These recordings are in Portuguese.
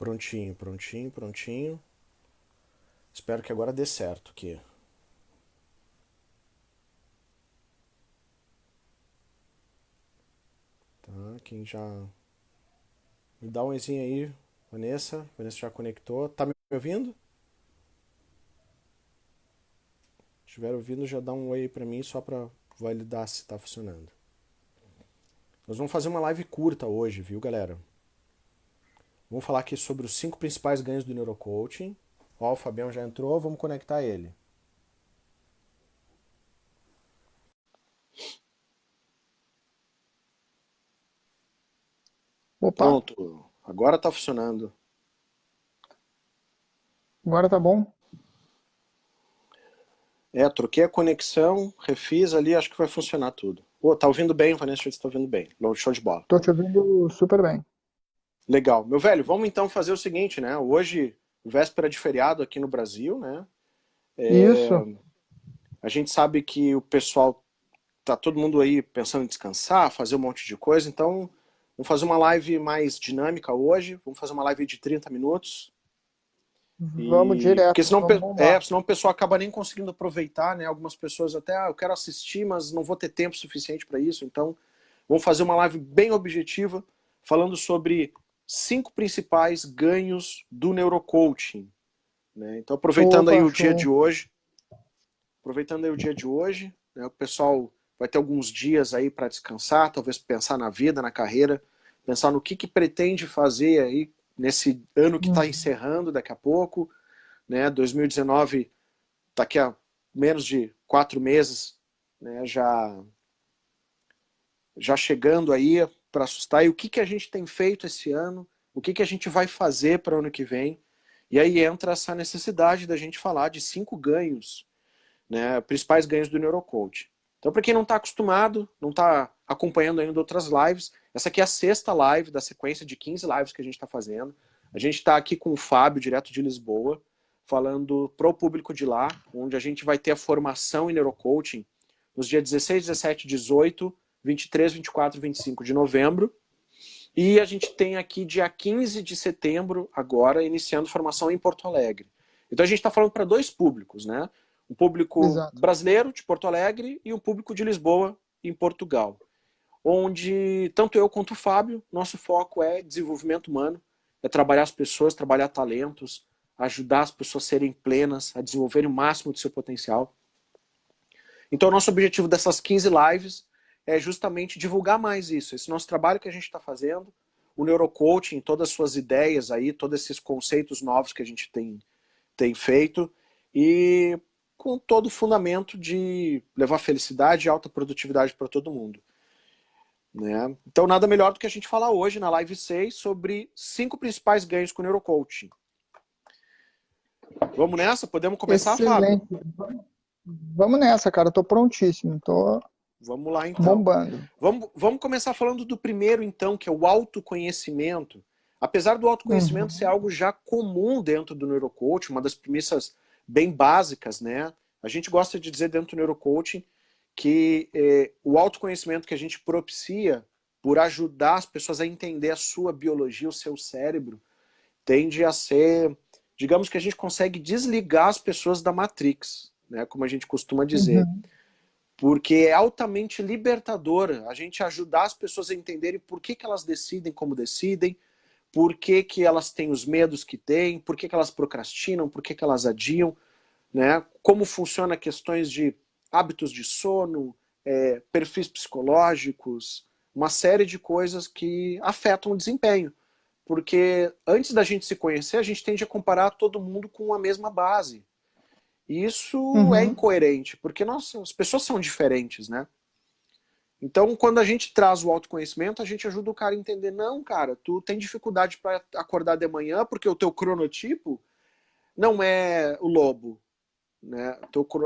Prontinho, prontinho, prontinho. Espero que agora dê certo aqui. Tá, quem já... Me dá um oizinho aí, Vanessa. Vanessa já conectou. Tá me ouvindo? Se estiver ouvindo, já dá um oi aí pra mim, só pra validar se tá funcionando. Nós vamos fazer uma live curta hoje, viu, galera? Vamos falar aqui sobre os 5 principais ganhos do neurocoaching. Ó, o Fabião já entrou, vamos conectar ele. Opa, Pronto, agora tá funcionando. agora tá bom? Troquei a conexão, refiz ali, acho que vai funcionar tudo. Ô, tá ouvindo bem, Vanessa? Você tá ouvindo bem. Show de bola. Tô te ouvindo super bem. Legal. Meu velho, vamos então fazer o seguinte, né? Hoje, véspera de feriado aqui no Brasil, né? Isso. A gente sabe que o pessoal tá todo mundo aí pensando em descansar, fazer um monte de coisa, então vamos fazer uma live mais dinâmica hoje, vamos fazer uma live de 30 minutos. Vamos E porque direto, senão, vamos bombar. senão o pessoal acaba nem conseguindo aproveitar, né? Algumas pessoas até, eu quero assistir, mas não vou ter tempo suficiente para isso, então vamos fazer uma live bem objetiva, falando sobre 5 principais ganhos do neurocoaching, né? Então, Opa, show. aproveitando aí o dia de hoje, né, o pessoal vai ter alguns dias aí para descansar, talvez pensar na vida, na carreira, pensar no que pretende fazer aí nesse ano que está Uhum. encerrando daqui a pouco, né? 2019 daqui a menos de 4 meses, né? Já chegando aí para assustar. E o que a gente tem feito esse ano? O que a gente vai fazer para o ano que vem? E aí entra essa necessidade da gente falar de 5 ganhos, né, principais ganhos do Neurocoach. Então, para quem não está acostumado, não está acompanhando ainda outras lives, essa aqui é a 6ª live da sequência de 15 lives que a gente está fazendo. A gente está aqui com o Fábio, direto de Lisboa, falando para o público de lá, onde a gente vai ter a formação em Neurocoaching nos dias 16, 17, 18, 23, 24 e 25 de novembro. E a gente tem aqui dia 15 de setembro, agora, iniciando formação em Porto Alegre. Então a gente está falando para 2 públicos, né? Um público Exato. brasileiro, de Porto Alegre, e um público de Lisboa, em Portugal. Onde tanto eu quanto o Fábio, nosso foco é desenvolvimento humano, é trabalhar as pessoas, trabalhar talentos, ajudar as pessoas a serem plenas, a desenvolverem o máximo do seu potencial. Então o nosso objetivo dessas 15 lives é justamente divulgar mais isso, esse nosso trabalho que a gente está fazendo, o neurocoaching, todas as suas ideias aí, todos esses conceitos novos que a gente tem feito, e com todo o fundamento de levar felicidade e alta produtividade para todo mundo, né? Então nada melhor do que a gente falar hoje na live 6 sobre 5 principais ganhos com o neurocoaching. Vamos nessa? Podemos começar, Fábio? Excelente. Vamos nessa, cara. Tô prontíssimo. Tô Vamos lá então. bombando. Vamos começar falando do primeiro, então, que é o autoconhecimento. Apesar do autoconhecimento ser Uhum. algo já comum dentro do neurocoaching, uma das premissas bem básicas, né? A gente gosta de dizer dentro do neurocoaching que o autoconhecimento que a gente propicia por ajudar as pessoas a entender a sua biologia, o seu cérebro, tende a ser, digamos que a gente consegue desligar as pessoas da Matrix, né? Como a gente costuma dizer, Uhum. porque é altamente libertadora a gente ajudar as pessoas a entenderem por que elas decidem como decidem, por que elas têm os medos que têm, por que elas procrastinam, por que elas adiam, né? Como funciona questões de hábitos de sono, perfis psicológicos, uma série de coisas que afetam o desempenho. Porque antes da gente se conhecer, a gente tende a comparar todo mundo com a mesma base. E isso é Uhum. incoerente, porque as pessoas são diferentes, né? Então, quando a gente traz o autoconhecimento, a gente ajuda o cara a entender, não, cara, tu tem dificuldade para acordar de manhã porque o teu cronotipo não é o lobo, né?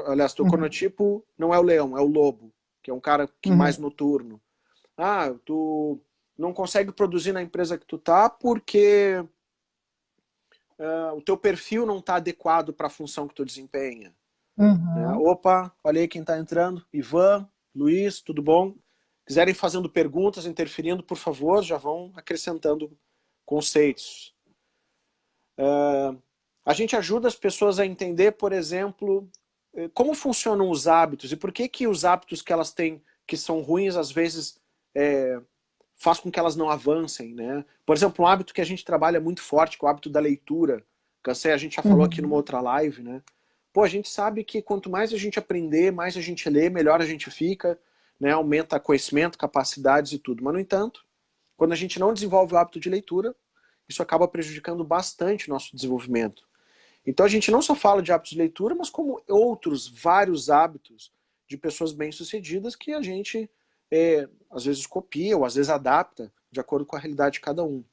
Aliás, teu Uhum. cronotipo não é o leão, é o lobo, que é um cara que mais Uhum. noturno. Ah, tu não consegue produzir na empresa que tu tá porque o teu perfil não está adequado para a função que tu desempenha. Né? Uhum. Opa, olha aí quem está entrando. Ivan, Luiz, tudo bom? Quiserem fazendo perguntas, interferindo, por favor, já vão acrescentando conceitos. A gente ajuda as pessoas a entender, por exemplo, como funcionam os hábitos e por que que os hábitos que elas têm, que são ruins, às vezes faz com que elas não avancem, né? Por exemplo, um hábito que a gente trabalha muito forte, que é o hábito da leitura. Cansei, a gente já falou aqui numa Uhum. outra live, né? Pô, a gente sabe que quanto mais a gente aprender, mais a gente lê, melhor a gente fica, né? Aumenta conhecimento, capacidades e tudo. Mas, no entanto, quando a gente não desenvolve o hábito de leitura, isso acaba prejudicando bastante o nosso desenvolvimento. Então a gente não só fala de hábitos de leitura, mas como outros vários hábitos de pessoas bem-sucedidas que a gente às vezes copia ou às vezes adapta de acordo com a realidade de cada um.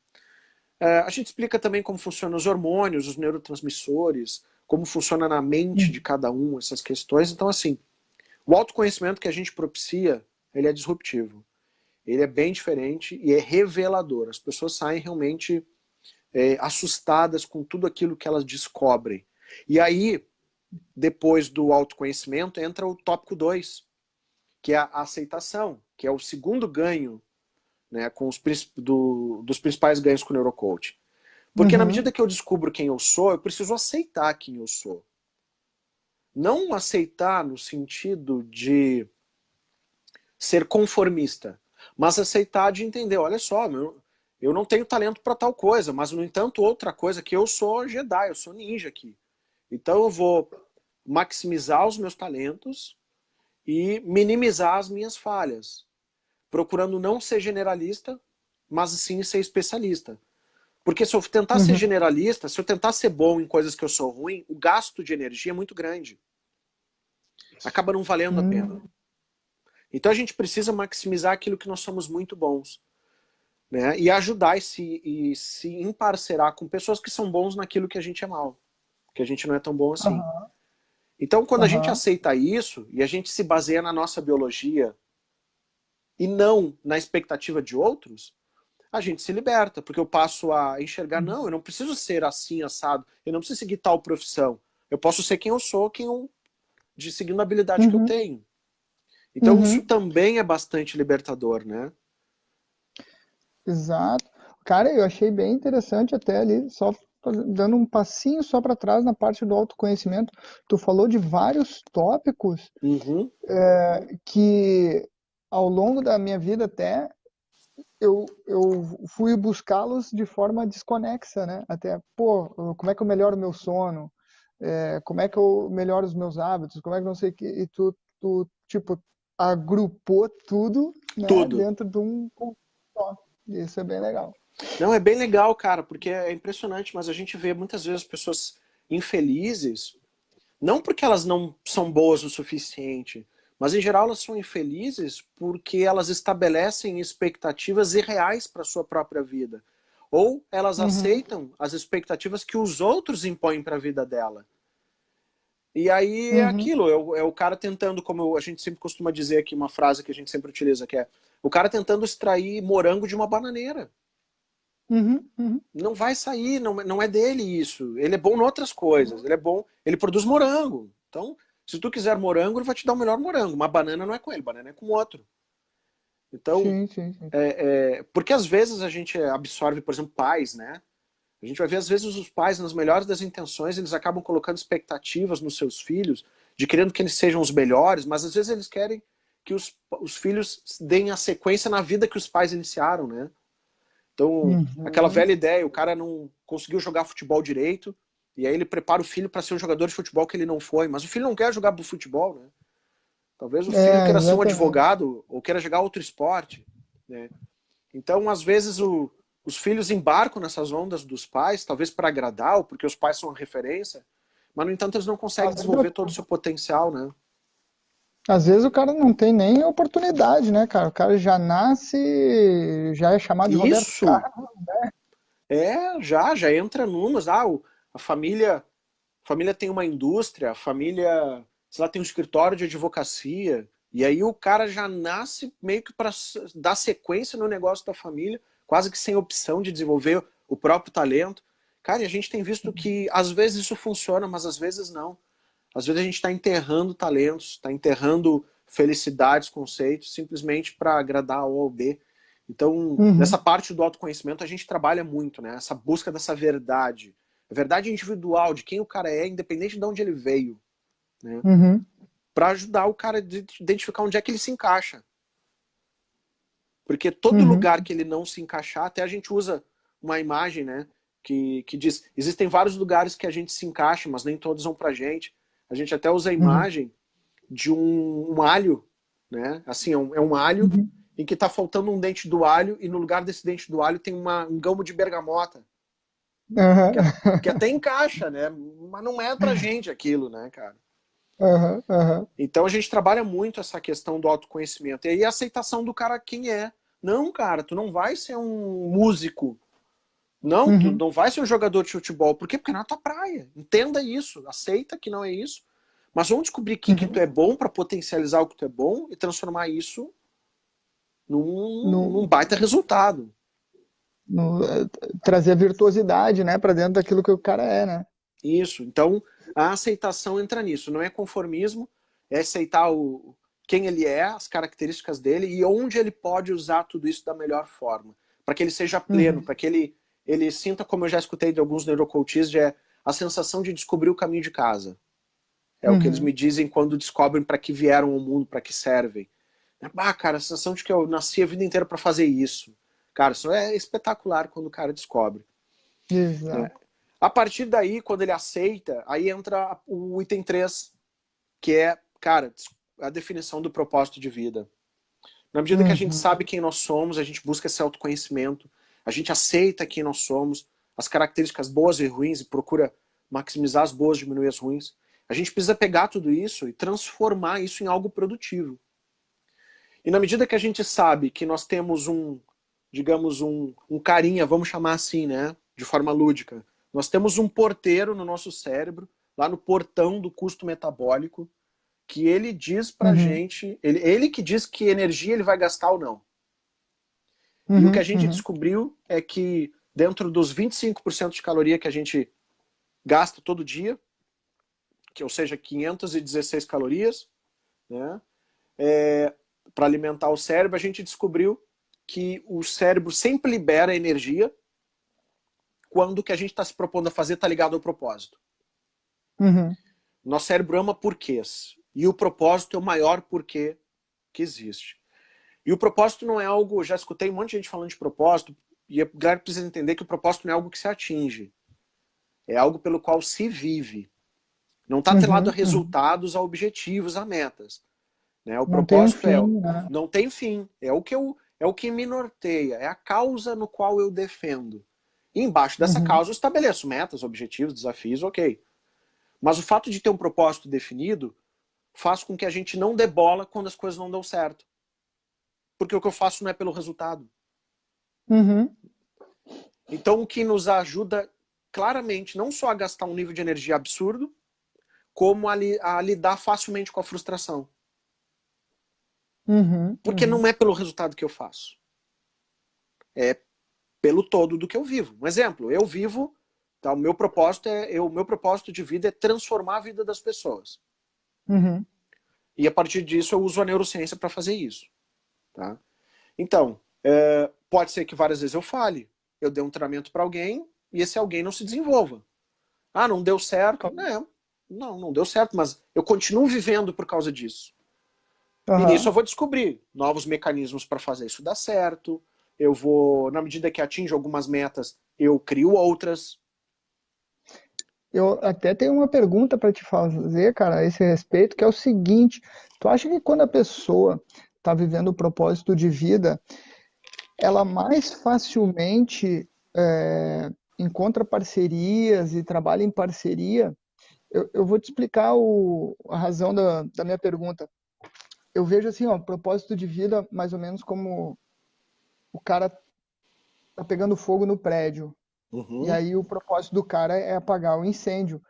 A gente explica também como funcionam os hormônios, os neurotransmissores, como funciona na mente de cada um essas questões. Então, assim, o autoconhecimento que a gente propicia, ele é disruptivo. Ele é bem diferente e é revelador. As pessoas saem realmente assustadas com tudo aquilo que elas descobrem. E aí, depois do autoconhecimento, entra o tópico 2, que é a aceitação, que é o segundo ganho, né, com dos principais ganhos com o neurocoach. Porque na Uhum. medida que eu descubro quem eu sou, eu preciso aceitar quem eu sou. Não aceitar no sentido de ser conformista, mas aceitar de entender, olha só, eu não tenho talento para tal coisa, mas no entanto outra coisa que eu sou Jedi, eu sou ninja aqui. Então eu vou maximizar os meus talentos e minimizar as minhas falhas, procurando não ser generalista, mas sim ser especialista. Porque se eu tentar ser Uhum. generalista, se eu tentar ser bom em coisas que eu sou ruim, o gasto de energia é muito grande. Acaba não valendo a pena. Uhum. Então a gente precisa maximizar aquilo que nós somos muito bons, né? E ajudar e se emparcerar com pessoas que são bons naquilo que a gente é mal, que a gente não é tão bom assim. Aham. Então, quando a gente Aham. aceita isso e a gente se baseia na nossa biologia e não na expectativa de outros, a gente se liberta, porque eu passo a enxergar, não, eu não preciso ser assim, assado, eu não preciso seguir tal profissão. Eu posso ser quem eu sou, seguindo a habilidade que eu Uhum. tenho. Então, isso Uhum. também é bastante libertador, né? Exato. Cara, eu achei bem interessante até ali, só dando um passinho só para trás na parte do autoconhecimento. Tu falou de vários tópicos Uhum, que ao longo da minha vida até eu fui buscá-los de forma desconexa, né? Até, pô, como é que eu melhoro o meu sono? Como é que eu melhoro os meus hábitos? Como é que não sei o que? E tu tipo, agrupou tudo, né, tudo. dentro de um ponto só. Isso é bem legal. Não, é bem legal, cara, porque é impressionante, mas a gente vê muitas vezes pessoas infelizes, não porque elas não são boas o suficiente, mas em geral elas são infelizes porque elas estabelecem expectativas irreais para sua própria vida. Ou elas Uhum, aceitam as expectativas que os outros impõem para a vida dela. E aí é uhum, aquilo, é o cara tentando, como a gente sempre costuma dizer aqui, uma frase que a gente sempre utiliza, que é o cara tentando extrair morango de uma bananeira. uhum, uhum. Não vai sair, não é dele isso. Ele é bom em outras coisas. Ele é bom, ele produz morango. Então, se tu quiser morango, ele vai te dar o melhor morango. Uma banana não é com ele, banana é com outro. Então, Sim, sim, sim. porque às vezes a gente absorve, por exemplo, pais, né? A gente vai ver às vezes os pais, nas melhores das intenções, eles acabam colocando expectativas nos seus filhos, de querendo que eles sejam os melhores, mas às vezes eles querem que os filhos deem a sequência na vida que os pais iniciaram, né? Então, aquela Uhum. velha ideia, o cara não conseguiu jogar futebol direito, e aí ele prepara o filho para ser um jogador de futebol que ele não foi, mas o filho não quer jogar futebol, né? Talvez o filho queira ser um Exatamente. advogado ou queira jogar outro esporte, né? Então, às vezes, os filhos embarcam nessas ondas dos pais, talvez para agradar, ou porque os pais são a referência, mas, no entanto, eles não conseguem Às vezes, desenvolver todo o seu potencial, né? às vezes o cara não tem nem oportunidade, né, cara? O cara já nasce, já é chamado de Roberto Isso Carlos. já entra numas. A família tem uma indústria, a família, sei lá, tem um escritório de advocacia, e aí o cara já nasce meio que para dar sequência no negócio da família, quase que sem opção de desenvolver o próprio talento. Cara, e a gente tem visto que às vezes isso funciona, mas às vezes não. Às vezes a gente está enterrando talentos, está enterrando felicidades, conceitos, simplesmente para agradar A ou B. Então, nessa Uhum. parte do autoconhecimento, a gente trabalha muito, né? Essa busca dessa verdade, a verdade individual de quem o cara é, independente de onde ele veio, né? Uhum. Para ajudar o cara a identificar onde é que ele se encaixa. Porque todo Uhum. lugar que ele não se encaixar, até a gente usa uma imagem, né? Que diz, existem vários lugares que a gente se encaixa, mas nem todos vão pra gente. A gente até usa a Uhum. imagem de um alho, né? Assim, é um alho Uhum. em que tá faltando um dente do alho e no lugar desse dente do alho tem um gamo de bergamota, Aham. que até encaixa, né? Mas não é pra gente aquilo, né, cara? Aham. Aham. Então a gente trabalha muito essa questão do autoconhecimento. E aí a aceitação do cara quem é. Não, cara, tu não vai ser um músico. Não, tu Uhum. não vai ser um jogador de futebol. Por quê? Porque não é tua praia. Entenda isso. Aceita que não é isso. Mas vamos descobrir que tu Uhum. é bom para potencializar o que tu é bom e transformar isso num No, baita resultado. no, trazer a virtuosidade, né, para dentro daquilo que o cara é, né? Isso. Então, a aceitação entra nisso. Não é conformismo, é aceitar quem ele é, as características dele e onde ele pode usar tudo isso da melhor forma. Para que ele seja pleno, Uhum. para que ele sinta, como eu já escutei de alguns neurocoaches, a sensação de descobrir o caminho de casa. É o que eles Uhum. me dizem quando descobrem para que vieram ao mundo, para que servem. Ah, cara, a sensação de que eu nasci a vida inteira para fazer isso. Cara, isso é espetacular quando o cara descobre. Né? Exato. A partir daí, quando ele aceita, aí entra o item 3, que é, cara, a definição do propósito de vida. Na medida que a gente Uhum. sabe quem nós somos, a gente busca esse autoconhecimento, a gente aceita quem nós somos, as características boas e ruins e procura maximizar as boas, diminuir as ruins. A gente precisa pegar tudo isso e transformar isso em algo produtivo. E na medida que a gente sabe que nós temos digamos, um carinha, vamos chamar assim, né, de forma lúdica, nós temos um porteiro no nosso cérebro, lá no portão do custo metabólico, que ele diz pra Uhum. gente, ele que diz que energia ele vai gastar ou não. E o que a Uhum. gente Uhum. descobriu é que dentro dos 25% de caloria que a gente gasta todo dia, que ou seja, 516 calorias, né, para alimentar o cérebro, a gente descobriu que o cérebro sempre libera energia quando o que a gente está se propondo a fazer está ligado ao propósito. Uhum. Nosso cérebro ama porquês. E o propósito é o maior porquê que existe. E o propósito não é algo. Já escutei um monte de gente falando de propósito, e a galera precisa entender que o propósito não é algo que se atinge. É algo pelo qual se vive. Não está atrelado a Uhum. Uhum. resultados, a objetivos, a metas. Né? O Não tem um propósito fim, né? não tem fim. É o que me norteia, é a causa no qual eu defendo. E embaixo dessa Uhum. causa eu estabeleço metas, objetivos, desafios, ok. Mas o fato de ter um propósito definido faz com que a gente não dê bola quando as coisas não dão certo. Porque o que eu faço não é pelo resultado. Uhum. Então, o que nos ajuda claramente não só a gastar um nível de energia absurdo, como a lidar facilmente com a frustração. Uhum. Porque Uhum. não é pelo resultado que eu faço. É pelo todo do que eu vivo. Um exemplo, eu vivo, tá, o meu propósito de vida é transformar a vida das pessoas. Uhum. E a partir disso eu uso a neurociência para fazer isso. Tá? Então, pode ser que várias vezes eu fale. Eu dei um treinamento para alguém e esse alguém não se desenvolva. Ah, não deu certo? Não deu certo, mas eu continuo vivendo por causa disso. E nisso Aham. eu vou descobrir novos mecanismos para fazer isso dar certo. Eu vou, na medida que atinjo algumas metas, eu crio outras. Eu até tenho uma pergunta para te fazer, cara, a esse respeito, que é o seguinte: tu acha que quando a pessoa está vivendo o propósito de vida, ela mais facilmente encontra parcerias e trabalha em parceria? Eu vou te explicar a razão da minha pergunta. Eu vejo assim, ó, propósito de vida mais ou menos como o cara tá pegando fogo no prédio. E Uhum. aí o propósito do cara é apagar o incêndio.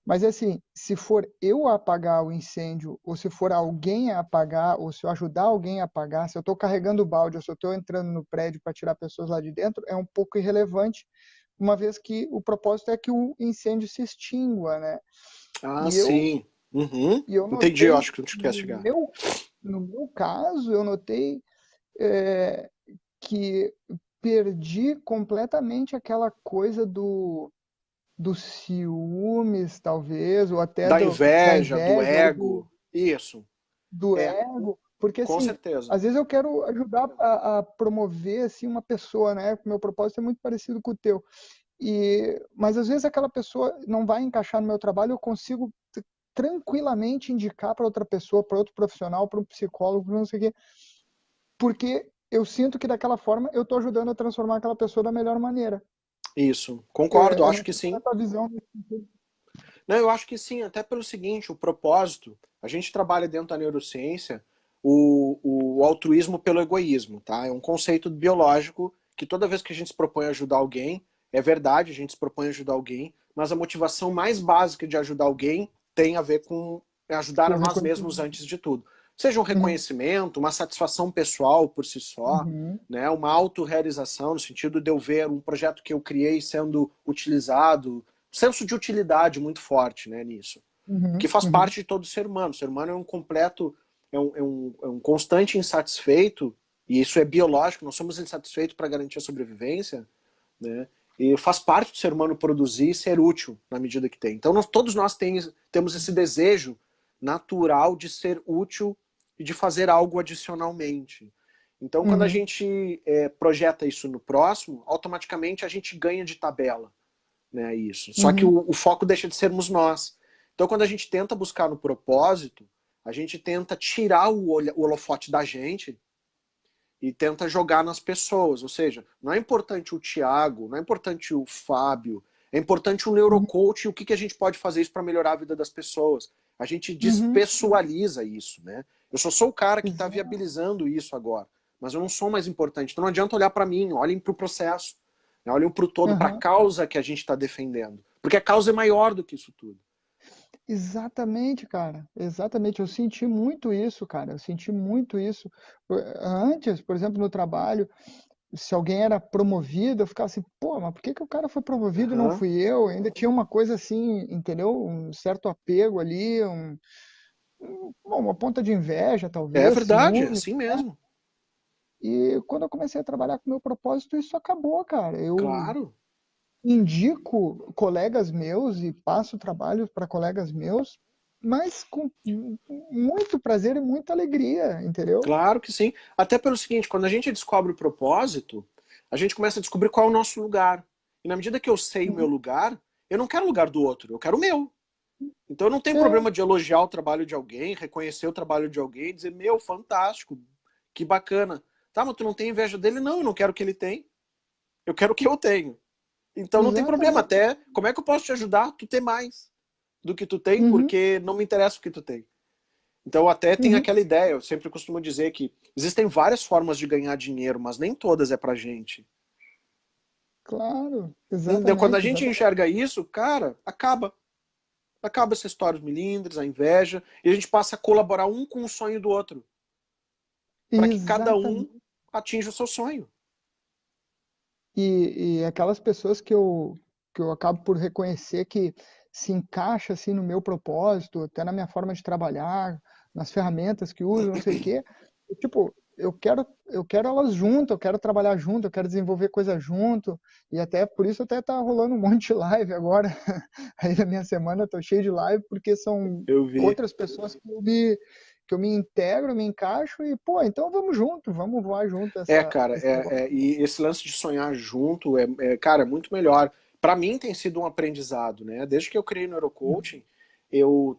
Mas assim, se for eu a apagar o incêndio, ou se for alguém a apagar, ou se eu ajudar alguém a apagar, se eu estou carregando o balde, ou se eu estou entrando no prédio para tirar pessoas lá de dentro, é um pouco irrelevante, uma vez que o propósito é que o incêndio se extingua, né? Ah, E eu, sim. Uhum. e eu Entendi, eu notei, acho que onde tu quer no chegar. meu, no meu caso, eu notei é, que perdi completamente aquela coisa do do ciúmes, talvez, ou até Da da inveja, do inveja, ou ego. Isso. do É, ego, porque com assim, certeza. às vezes eu quero ajudar a promover assim uma pessoa, né? Meu propósito é muito parecido com o teu. Mas às vezes aquela pessoa não vai encaixar no meu trabalho, eu consigo tranquilamente indicar para outra pessoa, para outro profissional, para um psicólogo, não sei o quê, porque eu sinto que daquela forma eu estou ajudando a transformar aquela pessoa da melhor maneira. Isso. Concordo, Eu acho não que sei qual é sim. a tua visão nesse sentido. Não, eu acho que sim, até pelo seguinte, o propósito, a gente trabalha dentro da neurociência o altruísmo pelo egoísmo, tá? É um conceito biológico que toda vez que a gente se propõe a ajudar alguém, é verdade, a gente se propõe a ajudar alguém, mas a motivação mais básica de ajudar alguém tem a ver com ajudar Com a o nós mesmos reconhecimento. antes de tudo. Seja um Uhum, reconhecimento, uma satisfação pessoal por si só, uhum, né? Uma autorrealização, no sentido de eu ver um projeto que eu criei sendo utilizado, senso de utilidade muito forte, né, nisso. uhum, Que faz uhum, parte de todo ser humano. O ser humano é um completo, é um constante insatisfeito, e isso é biológico, nós somos insatisfeitos para garantir a sobrevivência, né? E faz parte do ser humano produzir e ser útil na medida que tem. Então, todos nós temos esse desejo natural de ser útil e de fazer algo adicionalmente. Então, quando a uhum, gente projeta isso no próximo, automaticamente a gente ganha de tabela, né, isso. Só que uhum, o foco deixa de sermos nós. Então, quando a gente tenta buscar no propósito, a gente tenta tirar o holofote da gente e tenta jogar nas pessoas. Ou seja, não é importante o Tiago, não é importante o Fábio, é importante o uhum, neurocoach e o que a gente pode fazer isso para melhorar a vida das pessoas. A gente uhum. despessoaliza isso, né? Eu só sou o cara que está Exato. viabilizando isso agora, mas eu não sou mais importante. Então não adianta olhar para mim, olhem para o processo, né? Olhem para o todo, para a Uhum. causa que a gente está defendendo, porque a causa é maior do que isso tudo. Exatamente, cara. Exatamente. Eu senti muito isso, cara. Eu senti muito isso. Antes, por exemplo, no trabalho, se alguém era promovido, eu ficava assim, pô, mas por que que o cara foi promovido e não Uhum. fui eu? Ainda tinha uma coisa assim, entendeu? Um certo apego ali, bom, uma ponta de inveja, É talvez, verdade, é ciúme. assim mesmo. E quando eu comecei a trabalhar com o meu propósito, isso acabou, cara. Eu Claro, indico colegas meus e passo trabalho para colegas meus, mas com muito prazer e muita alegria, entendeu? claro que sim. Até pelo seguinte, quando a gente descobre o propósito, a gente começa a descobrir qual é o nosso lugar. E na medida que eu sei o meu Uhum. lugar, eu não quero o lugar do outro, eu quero o meu. Então eu não tenho É, problema de elogiar o trabalho de alguém, reconhecer o trabalho de alguém, dizer, meu, fantástico, que bacana. Tá, mas tu não tem inveja dele? Não, eu não quero o que ele tem. Eu quero o que eu tenho. Então não tem problema. exatamente. Até, como é que eu posso te ajudar? Tu ter mais do que tu tem, Uhum, porque não me interessa o que tu tem. Então até tem uhum, aquela ideia, eu sempre costumo dizer que existem várias formas de ganhar dinheiro, mas nem todas é pra gente. claro, Quando a exatamente, gente exatamente. enxerga isso, cara, acaba. Acaba essa história dos melindres, a inveja, e a gente passa a colaborar um com o sonho do outro, para que cada um Exatamente. atinja o seu sonho. E aquelas pessoas que eu acabo por reconhecer que se encaixa assim no meu propósito, até na minha forma de trabalhar, nas ferramentas que uso, não sei o quê. Tipo, eu quero elas junto, eu quero trabalhar junto, eu quero desenvolver coisa junto, e até por isso até tá rolando um monte de live agora. Aí na minha semana eu tô cheio de live porque são Eu vi. outras pessoas que eu me integro, me encaixo e, pô, então vamos junto, vamos voar junto Cara, esse negócio. e esse lance de sonhar junto cara, é muito melhor. Para mim tem sido um aprendizado, né? Desde que eu criei neurocoaching,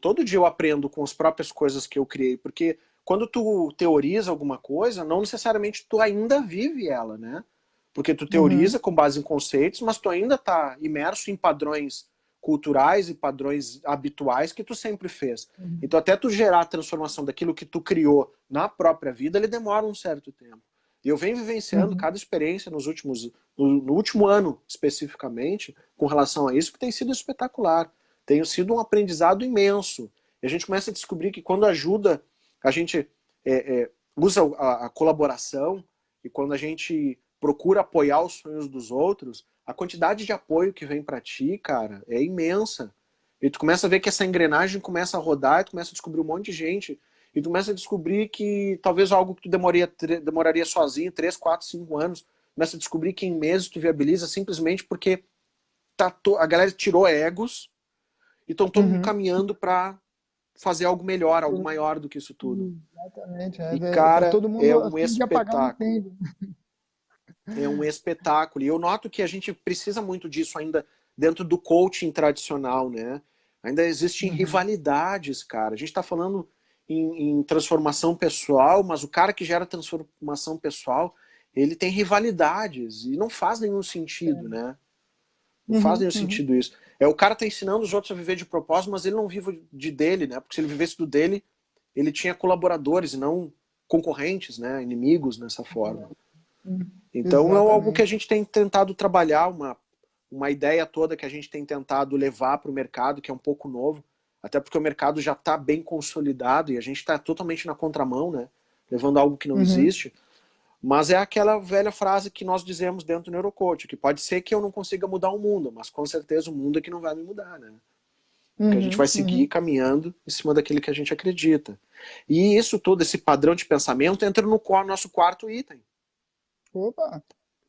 todo dia eu aprendo com as próprias coisas que eu criei, porque quando tu teoriza alguma coisa, não necessariamente tu ainda vive ela, né? Porque tu Uhum, teoriza com base em conceitos, mas tu ainda está imerso em padrões culturais e padrões habituais que tu sempre fez. uhum, Então até tu gerar a transformação daquilo que tu criou na própria vida, ele demora um certo tempo. E eu venho vivenciando uhum, cada experiência no último ano especificamente, com relação a isso, que tem sido espetacular. Tem sido um aprendizado imenso. E a gente começa a descobrir que quando ajuda, a gente usa a colaboração, e quando a gente procura apoiar os sonhos dos outros, a quantidade de apoio que vem para ti, cara, é imensa. E tu começa a ver que essa engrenagem começa a rodar, e tu começa a descobrir um monte de gente, e tu começa a descobrir que talvez algo que tu demoraria sozinho 3, 4, 5 anos, começa a descobrir que em meses tu viabiliza simplesmente porque a galera tirou egos e estão todo mundo Uhum. caminhando para fazer algo melhor, algo maior do que isso tudo. Exatamente. E, Tá cara, todo é mundo a um fim de apagar o espetáculo. incêndio. É um espetáculo. E eu noto que a gente precisa muito disso ainda dentro do coaching tradicional, né? Ainda existem Uhum. rivalidades, cara. A gente está falando em transformação pessoal, mas o cara que gera transformação pessoal, ele tem rivalidades e não faz nenhum sentido, né? Não faz Uhum. nenhum Uhum. sentido isso. O cara tá ensinando os outros a viver de propósito, mas ele não vive de dele, né? Porque se ele vivesse do dele, ele tinha colaboradores e não concorrentes, né? Inimigos nessa forma. Uhum. Então é algo que a Exatamente. gente tem tentado trabalhar, uma ideia toda que a gente tem tentado levar para o mercado, que é um pouco novo, até porque o mercado já está bem consolidado e a gente está totalmente na contramão, né? Levando algo que não Uhum. existe. Mas é aquela velha frase que nós dizemos dentro do Neurocoach, que pode ser que eu não consiga mudar o mundo, mas com certeza o mundo é que não vai me mudar, né? Porque a gente vai Uhum. seguir Uhum. caminhando em cima daquele que a gente acredita. E isso todo, esse padrão de pensamento, entra no nosso quarto item, Opa,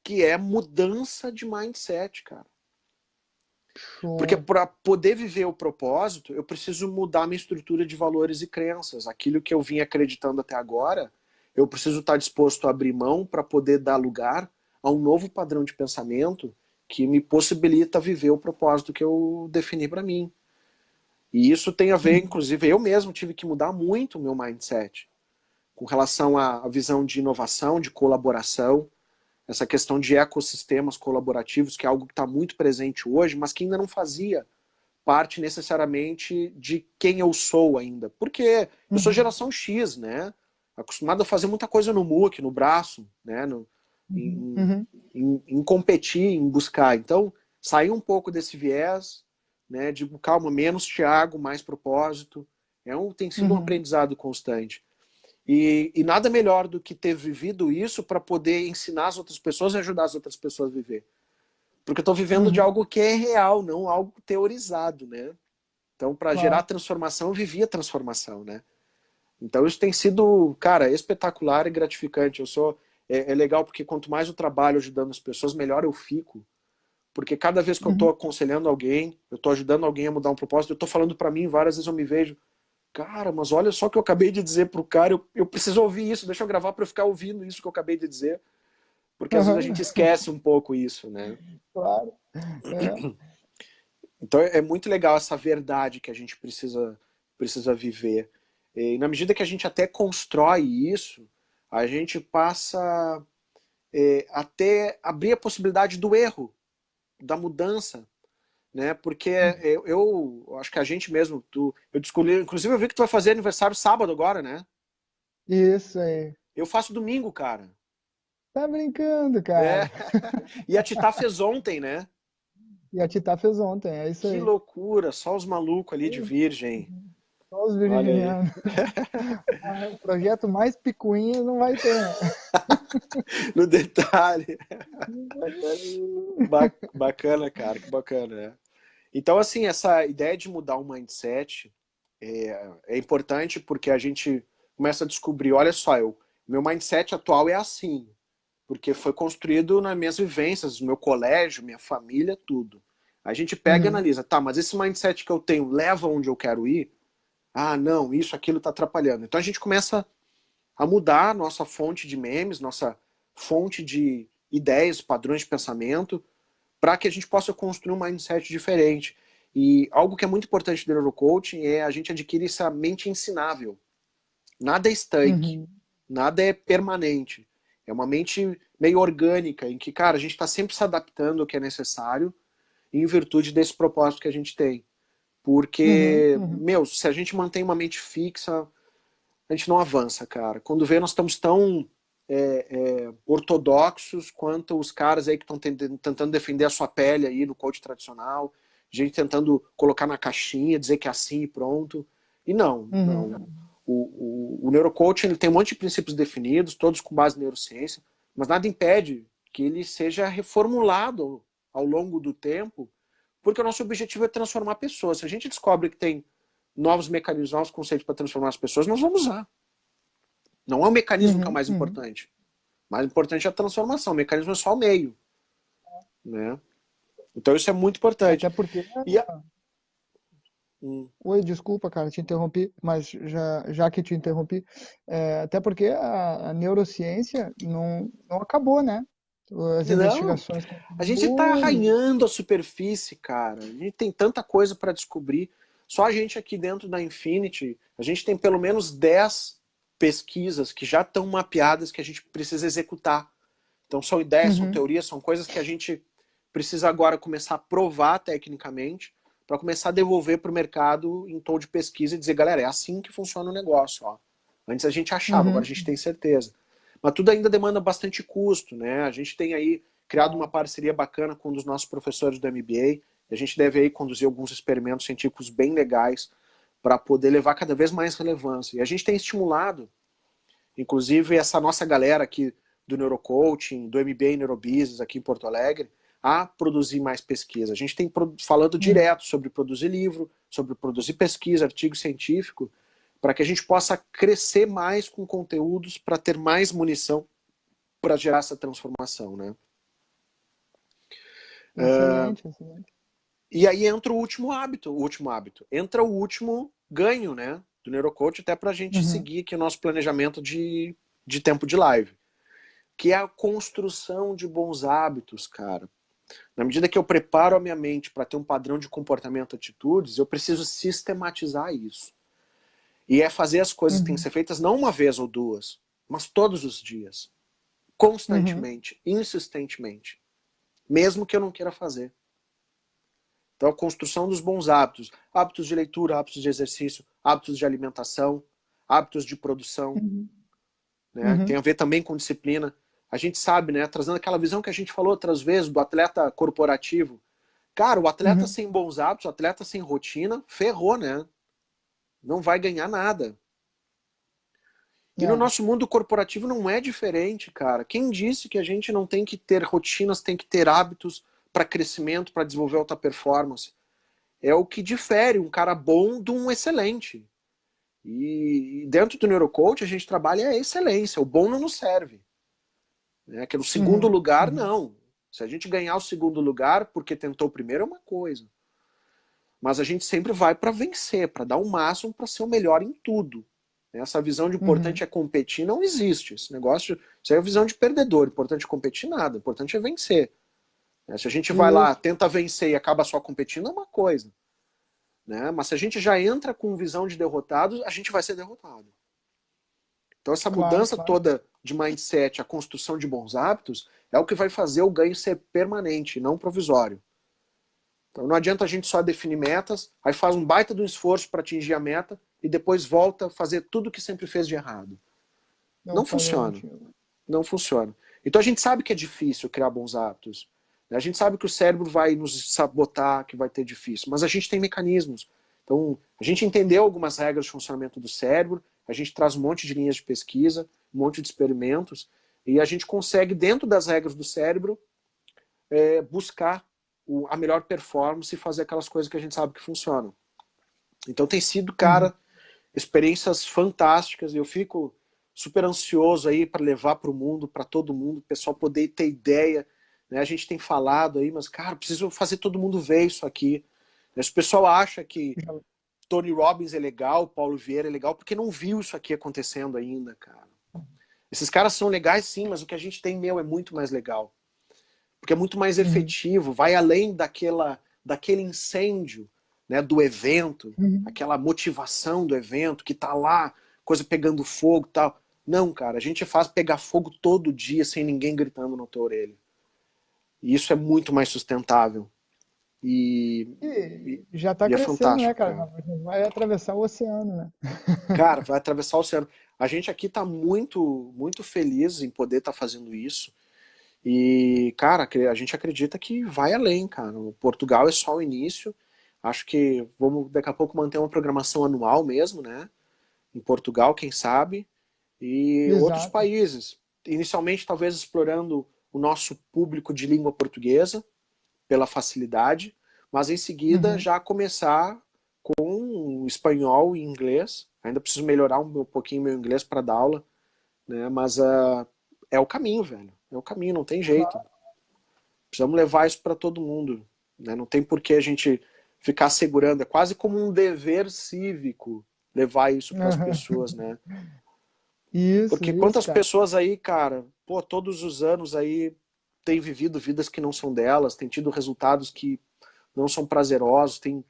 que é mudança de mindset, cara. Porque show. para poder viver o propósito, eu preciso mudar minha estrutura de valores e crenças. Aquilo que eu vim acreditando até agora, eu preciso estar disposto a abrir mão para poder dar lugar a um novo padrão de pensamento que me possibilita viver o propósito que eu defini para mim. E isso tem a ver, Uhum. inclusive, eu mesmo tive que mudar muito o meu mindset com relação à visão de inovação, de colaboração, essa questão de ecossistemas colaborativos, que é algo que está muito presente hoje, mas que ainda não fazia parte necessariamente de quem eu sou ainda. Porque eu sou Uhum. geração X, né? Acostumado a fazer muita coisa no MOOC, no braço, né? Uhum. Em, Uhum. em competir, em buscar. Então, sair um pouco desse viés, né? De calma, menos Thiago, mais propósito. Tem sido um Uhum. aprendizado constante. E nada melhor do que ter vivido isso para poder ensinar as outras pessoas e ajudar as outras pessoas a viver. Porque eu estou vivendo de Uhum. algo que é real, não algo teorizado, né? Então, para gerar Claro. transformação, eu vivi a transformação, né? Então, isso tem sido, cara, espetacular e gratificante. É legal porque quanto mais eu trabalho ajudando as pessoas, melhor eu fico. Porque cada vez que eu estou Uhum. aconselhando alguém, eu estou ajudando alguém a mudar um propósito, eu estou falando para mim, várias vezes eu me vejo, cara, mas olha só o que eu acabei de dizer pro cara, eu preciso ouvir isso, deixa eu gravar para eu ficar ouvindo isso que eu acabei de dizer. Porque às vezes a Uhum. gente esquece um pouco isso, né? Claro. É. Então é muito legal essa verdade que a gente precisa viver. E na medida que a gente até constrói isso, a gente passa até abrir a possibilidade do erro, da mudança, né? Porque eu acho que a gente mesmo, eu descobri, inclusive eu vi que tu vai fazer aniversário sábado agora, né? Isso aí. Eu faço domingo, cara. Tá brincando, É. cara. E a Tita fez ontem, né? E a Tita fez ontem, é isso Que aí. loucura, só os malucos ali de virgem. Só os Olha aí. virginianos. Ah, o projeto mais picuinha não vai ter, né? No detalhe. Bacana, cara, que bacana, né? Então, assim, essa ideia de mudar o mindset é importante porque a gente começa a descobrir, olha só, meu mindset atual é assim, porque foi construído nas minhas vivências, no meu colégio, minha família, tudo. A gente pega e Uhum. analisa, tá, mas esse mindset que eu tenho leva onde eu quero ir? Ah, não, isso, aquilo tá atrapalhando. Então a gente começa a mudar nossa fonte de memes, nossa fonte de ideias, padrões de pensamento, para que a gente possa construir um mindset diferente. E algo que é muito importante do neurocoaching é a gente adquirir essa mente ensinável. Nada é estanque, Uhum. nada é permanente. É uma mente meio orgânica, em que, cara, a gente está sempre se adaptando ao que é necessário em virtude desse propósito que a gente tem. Uhum. Porque, Uhum. meu, se a gente mantém uma mente fixa, a gente não avança, cara. Quando vê, nós estamos tão ortodoxos quanto os caras aí que estão tentando defender a sua pele aí no coach tradicional, gente tentando colocar na caixinha, dizer que é assim e pronto. E não, Uhum. não. O neurocoaching ele tem um monte de princípios definidos, todos com base em neurociência, mas nada impede que ele seja reformulado ao longo do tempo, porque o nosso objetivo é transformar pessoas. Se a gente descobre que tem novos mecanismos, novos conceitos para transformar as pessoas, nós vamos usar. Não é o mecanismo que é o Uhum. mais Uhum. importante. O mais importante é a transformação. O mecanismo é só o meio, né? Então isso é muito importante. Até porque E a... Hum. Oi, desculpa, cara, te interrompi, mas já que te interrompi, até porque a neurociência não acabou, né? As Não, investigações a gente está continuam e... arranhando a superfície, cara. A gente tem tanta coisa para descobrir. Só a gente aqui dentro da Infinity, a gente tem pelo menos 10 pesquisas que já estão mapeadas que a gente precisa executar. Então são ideias, são Uhum, teorias, são coisas que a gente precisa agora começar a provar tecnicamente para começar a devolver para o mercado em tom de pesquisa e dizer, galera, é assim que funciona o negócio. Ó. Antes a gente achava, agora a uhum, gente tem certeza. Mas tudo ainda demanda bastante custo, né? A gente tem aí criado uma claro. parceria bacana com um dos nossos professores do MBA, e a gente deve aí conduzir alguns experimentos científicos bem legais para poder levar cada vez mais relevância. E a gente tem estimulado, inclusive, essa nossa galera aqui do Neurocoaching, do MBA Neurobusiness aqui em Porto Alegre, a produzir mais pesquisa. A gente tem falando Uhum, direto sobre produzir livro, sobre produzir pesquisa, artigo científico, para que a gente possa crescer mais com conteúdos, para ter mais munição para gerar essa transformação, né? excelente, excelente. E aí entra o último hábito, entra o último ganho, né, do Neurocoach, até para a gente Uhum, seguir aqui o nosso planejamento de tempo de live, que é a construção de bons hábitos, cara. Na medida que eu preparo a minha mente para ter um padrão de comportamento, atitudes, eu preciso sistematizar isso. E é fazer as coisas que têm que uhum, ser feitas não uma vez ou duas, mas todos os dias, uhum, constantemente, insistentemente, mesmo que eu não queira fazer. Então, a construção dos bons hábitos, hábitos de leitura, hábitos de exercício, hábitos de alimentação, hábitos de produção, uhum, né? Tem uhum, a ver também com disciplina. A gente sabe, né, trazendo aquela visão que a gente falou outras vezes do atleta corporativo. Cara, o atleta uhum. sem bons hábitos, o atleta sem rotina, ferrou, né? Não vai ganhar nada. E no É, nosso mundo corporativo não é diferente, cara. Quem disse que a gente não tem que ter rotinas, tem que ter hábitos para crescimento, para desenvolver alta performance? É o que difere um cara bom de um excelente. E dentro do Neurocoach a gente trabalha a excelência. O bom não nos serve. Né? Que no segundo uhum, lugar, uhum, não. Se a gente ganhar o segundo lugar porque tentou o primeiro, é uma coisa. Mas a gente sempre vai para vencer, para dar o máximo, para ser o melhor em tudo. Essa visão de importante uhum. é competir não existe. Esse negócio, isso é a visão de perdedor. Importante é competir nada. Importante é vencer. Se a gente vai lá, Isso, tenta vencer e acaba só competindo, é uma coisa. Né? Mas se a gente já entra com visão de derrotados, a gente vai ser derrotado. Então essa claro, mudança claro. toda de mindset, a construção de bons hábitos, é o que vai fazer o ganho ser permanente, não provisório. Então não adianta a gente só definir metas, aí faz um baita do esforço para atingir a meta e depois volta a fazer tudo que sempre fez de errado. Não Não fazer a funciona. rotina. Não funciona. Então a gente sabe que é difícil criar bons hábitos. A gente sabe que o cérebro vai nos sabotar, que vai ter difícil, mas a gente tem mecanismos. Então, a gente entendeu algumas regras de funcionamento do cérebro, a gente traz um monte de linhas de pesquisa, um monte de experimentos, e a gente consegue, dentro das regras do cérebro, buscar a melhor performance e fazer aquelas coisas que a gente sabe que funcionam. Então tem sido, Uhum. cara, experiências fantásticas, e eu fico super ansioso aí para levar para o mundo, para todo mundo, o pessoal poder ter ideia. Né? A gente tem falado aí, mas, cara, preciso fazer todo mundo ver isso aqui. Se o pessoal acha que Já- Tony Robbins é legal, Paulo Vieira é legal, porque não viu isso aqui acontecendo ainda, cara. Esses caras são legais sim, mas o que a gente tem, meu, é muito mais legal. Porque é muito mais Uhum. efetivo, vai além daquele incêndio, né, do evento, Uhum. aquela motivação do evento, que tá lá, coisa pegando fogo e tal. Não, cara, a gente faz pegar fogo todo dia sem ninguém gritando na tua orelha. E isso é muito mais sustentável. E, e, E já está e é crescendo, né, fantástico, cara? cara. Vai atravessar o oceano, né? Cara, vai atravessar o oceano. A gente aqui tá muito, muito feliz em poder estar fazendo isso. E, cara, a gente acredita que vai além, cara. O Portugal é só o início. Acho que vamos daqui a pouco manter uma programação anual mesmo, né? Em Portugal, quem sabe, e outros Exato. países. Inicialmente, talvez explorando o nosso público de língua portuguesa, pela facilidade, mas em seguida Uhum. já começar com espanhol e inglês. Ainda preciso melhorar um pouquinho meu inglês para dar aula, né? Mas é o caminho, velho. É o caminho, não tem jeito. Claro. Precisamos levar isso para todo mundo. né? Não tem por que a gente ficar segurando. É quase como um dever cívico levar isso para as Aham. pessoas, né? Porque Isso, quantas cara. pessoas aí, cara, pô, todos os anos aí têm vivido vidas que não são delas, têm tido resultados que não são prazerosos, têm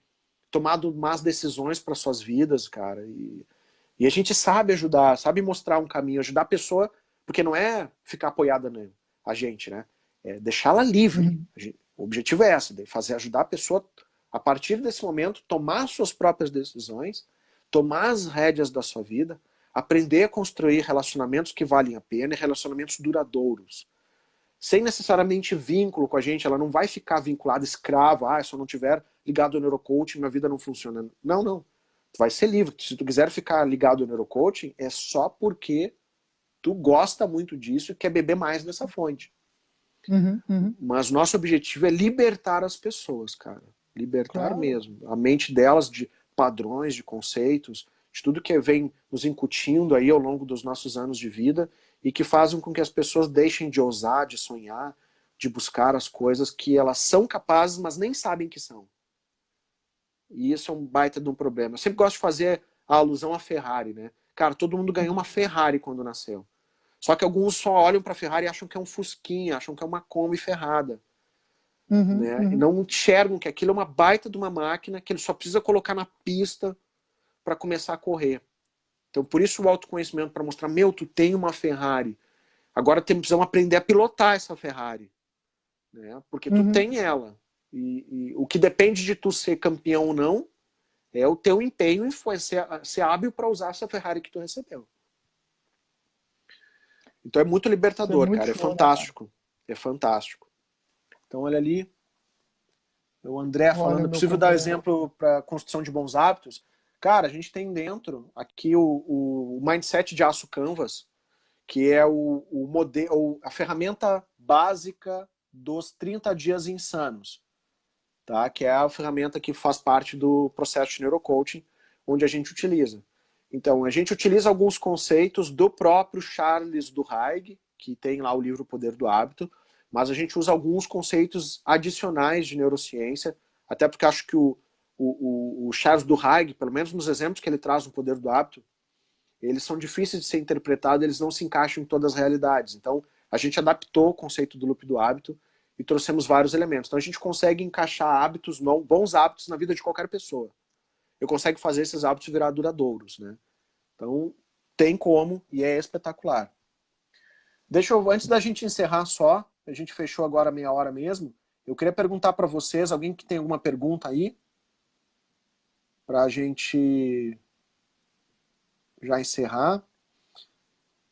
tomado más decisões para suas vidas, cara. E a gente sabe ajudar, sabe mostrar um caminho, ajudar a pessoa, porque não é ficar apoiada a gente, né? É deixá-la livre. Uhum. O objetivo é esse, fazer ajudar a pessoa a partir desse momento tomar suas próprias decisões, tomar as rédeas da sua vida, aprender a construir relacionamentos que valem a pena e relacionamentos duradouros. Sem necessariamente vínculo com a gente, ela não vai ficar vinculada, escrava, se eu não tiver ligado ao neurocoaching, minha vida não funciona. Não, não. Tu vai ser livre. Se tu quiser ficar ligado ao neurocoaching, é só porque tu gosta muito disso e quer beber mais dessa fonte. Uhum, uhum. Mas nosso objetivo é libertar as pessoas, cara. Libertar Claro. mesmo. A mente delas de padrões, de conceitos, de tudo que vem nos incutindo aí ao longo dos nossos anos de vida e que fazem com que as pessoas deixem de ousar, de sonhar, de buscar as coisas que elas são capazes, mas nem sabem que são. E isso é um baita de um problema. Eu sempre gosto de fazer a alusão à Ferrari, né? Cara, todo mundo ganhou uma Ferrari quando nasceu. Só que alguns só olham para a Ferrari e acham que é um Fusquinha, acham que é uma Kombi ferrada. Uhum, Né? E uhum. não enxergam que aquilo é uma baita de uma máquina que ele só precisa colocar na pista para começar a correr. Então, por isso o autoconhecimento, para mostrar, meu, tu tem uma Ferrari. Agora precisamos aprender a pilotar essa Ferrari. Né? Porque tu Uhum. tem ela. E o que depende de tu ser campeão ou não é o teu empenho e foi ser hábil para usar essa Ferrari que tu recebeu. Então é muito Isso é libertador, muito cara. É show, né, cara? fantástico. É fantástico. Então, olha ali, o André Olha falando, é o meu possível dar companheiro. exemplo para construção de bons hábitos? Cara, a gente tem dentro aqui o Mindset de Aço Canvas, que é o modelo, a ferramenta básica dos 30 dias insanos, tá? Que é a ferramenta que faz parte do processo de neurocoaching, onde a gente utiliza. Então, a gente utiliza alguns conceitos do próprio Charles Duhigg, que tem lá o livro O Poder do Hábito, mas a gente usa alguns conceitos adicionais de neurociência, até porque acho que o Charles Duhigg, pelo menos nos exemplos que ele traz no Poder do Hábito, eles são difíceis de ser interpretados, eles não se encaixam em todas as realidades. Então, a gente adaptou o conceito do loop do hábito e trouxemos vários elementos. Então, a gente consegue encaixar hábitos, bons hábitos na vida de qualquer pessoa. Eu consigo fazer esses hábitos virar duradouros, né? Então, tem como e é espetacular. Deixa eu, antes da gente encerrar só, a gente fechou agora meia hora mesmo, eu queria perguntar para vocês, alguém que tem alguma pergunta aí, para a gente já encerrar.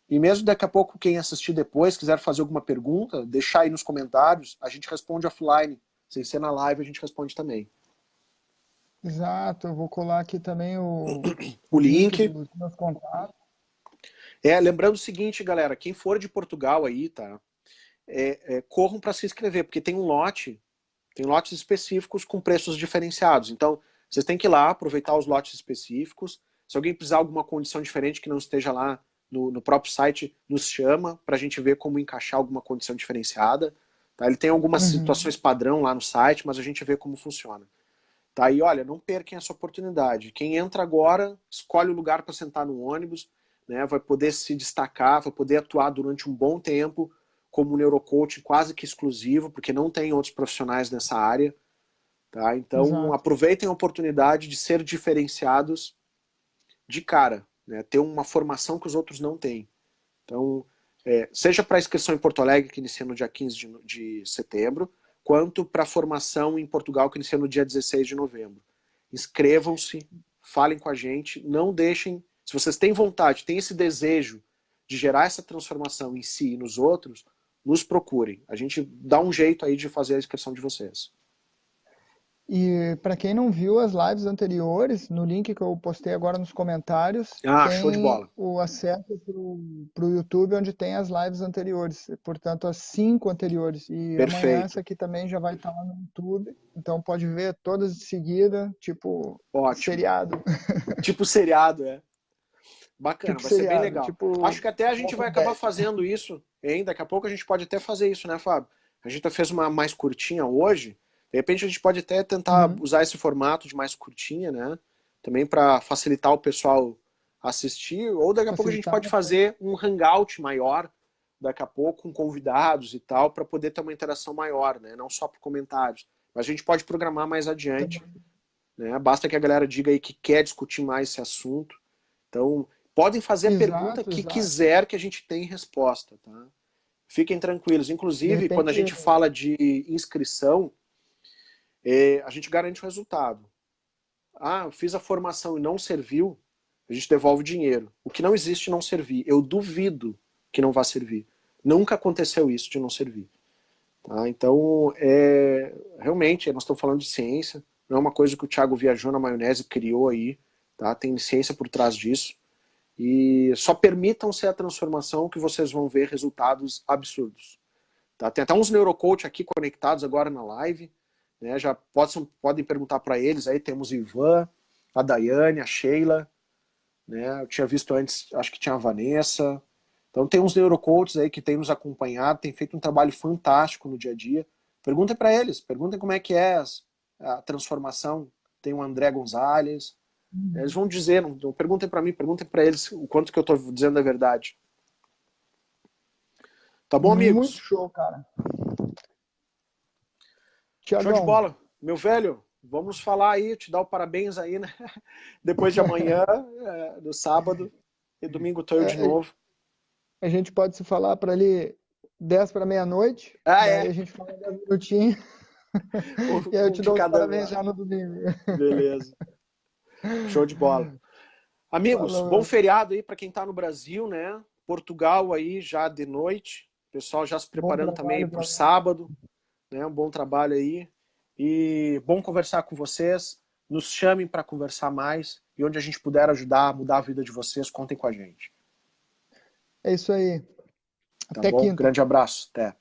E mesmo daqui a pouco, quem assistir depois, quiser fazer alguma pergunta, deixar aí nos comentários, a gente responde offline. Sem ser na live, a gente responde também. Exato, eu vou colar aqui também O o link link. dos meus contatos. Lembrando o seguinte, galera, quem for de Portugal aí, tá? Corram para se inscrever, porque tem lotes específicos com preços diferenciados. Então, vocês têm que ir lá, aproveitar os lotes específicos. Se alguém precisar de alguma condição diferente que não esteja lá no próprio site, nos chama para a gente ver como encaixar alguma condição diferenciada. Tá? Ele tem algumas Uhum. situações padrão lá no site, mas a gente vê como funciona. Tá? E olha, não percam essa oportunidade. Quem entra agora, escolhe o lugar para sentar no ônibus, né? Vai poder se destacar, vai poder atuar durante um bom tempo como neurocoach quase que exclusivo, porque não tem outros profissionais nessa área. Tá? Então, Exato. aproveitem a oportunidade de ser diferenciados de cara, né? Ter uma formação que os outros não têm. Então, seja para a inscrição em Porto Alegre, que inicia no dia 15 de setembro, quanto para a formação em Portugal, que inicia no dia 16 de novembro. Inscrevam-se, falem com a gente, não deixem. Se vocês têm vontade, têm esse desejo de gerar essa transformação em si e nos outros, nos procurem. A gente dá um jeito aí de fazer a inscrição de vocês. E para quem não viu as lives anteriores, no link que eu postei agora nos comentários, Ah, show de tem bola. o acesso para o YouTube onde tem as lives anteriores, portanto as 5 anteriores. E amanhã Perfeito. essa aqui também já vai estar lá no YouTube, então pode ver todas de seguida, tipo Ótimo. seriado, Tipo seriado, é. Bacana, tipo vai ser bem seriado, legal. tipo Acho que até a gente vai Walking acabar Dead. fazendo isso, hein? Daqui a pouco a gente pode até fazer isso, né, Fábio? A gente fez uma mais curtinha hoje, De repente a gente pode até tentar Uhum. usar esse formato de mais curtinha, né? Também para facilitar o pessoal assistir, ou daqui a pouco a gente Facilitar, pode sim. fazer um hangout maior, daqui a pouco com convidados e tal, para poder ter uma interação maior, né? Não só por comentários. Mas a gente pode programar mais adiante, Também. né? Basta que a galera diga aí que quer discutir mais esse assunto. Então, podem fazer a pergunta Exato, que exato. quiser que a gente tem resposta, tá? Fiquem tranquilos. De Inclusive, quando a repente, gente fala de inscrição, a gente garante o resultado. Ah, eu fiz a formação e não serviu, a gente devolve o dinheiro. O que não existe não servir. Eu duvido que não vá servir. Nunca aconteceu isso de não servir. Tá? Então, realmente, nós estamos falando de ciência, não é uma coisa que o Thiago viajou na maionese e criou aí, tá? Tem ciência por trás disso. E só permitam-se a transformação que vocês vão ver resultados absurdos. Tá? Tem até uns neurocoach aqui conectados agora na live, né? Já podem perguntar para eles, aí temos o Ivan, a Daiane, a Sheila, né? Eu tinha visto antes, acho que tinha a Vanessa. Então tem uns neurocoaches aí que têm nos acompanhado, têm feito um trabalho fantástico no dia a dia. Perguntem para eles, perguntem como é que é a transformação. Tem o André Gonzalez, eles vão dizer, não perguntem para mim, perguntem para eles o quanto que eu estou dizendo a verdade. Tá bom, muito amigos? show, cara. Show de Tiagão, bola. Meu velho, vamos falar aí, te dar o parabéns aí, né? Depois de amanhã, no sábado, e domingo tô eu de é, novo. a gente pode se falar para ali 10 para meia-noite, Ah, daí é. a gente fala 10 minutinhos, e aí eu Um te de dou os cada parabéns lado. já no domingo. Beleza. Show de bola. Amigos, bom Falou. feriado aí para quem tá no Brasil, né? Portugal aí já de noite. Pessoal já se Bom preparando também trabalho para o para nós. sábado, né? Um bom trabalho aí. E bom conversar com vocês. Nos chamem para conversar mais. E onde a gente puder ajudar a mudar a vida de vocês, contem com a gente. É isso aí. Tá Até bom? quinta. Grande abraço. Até.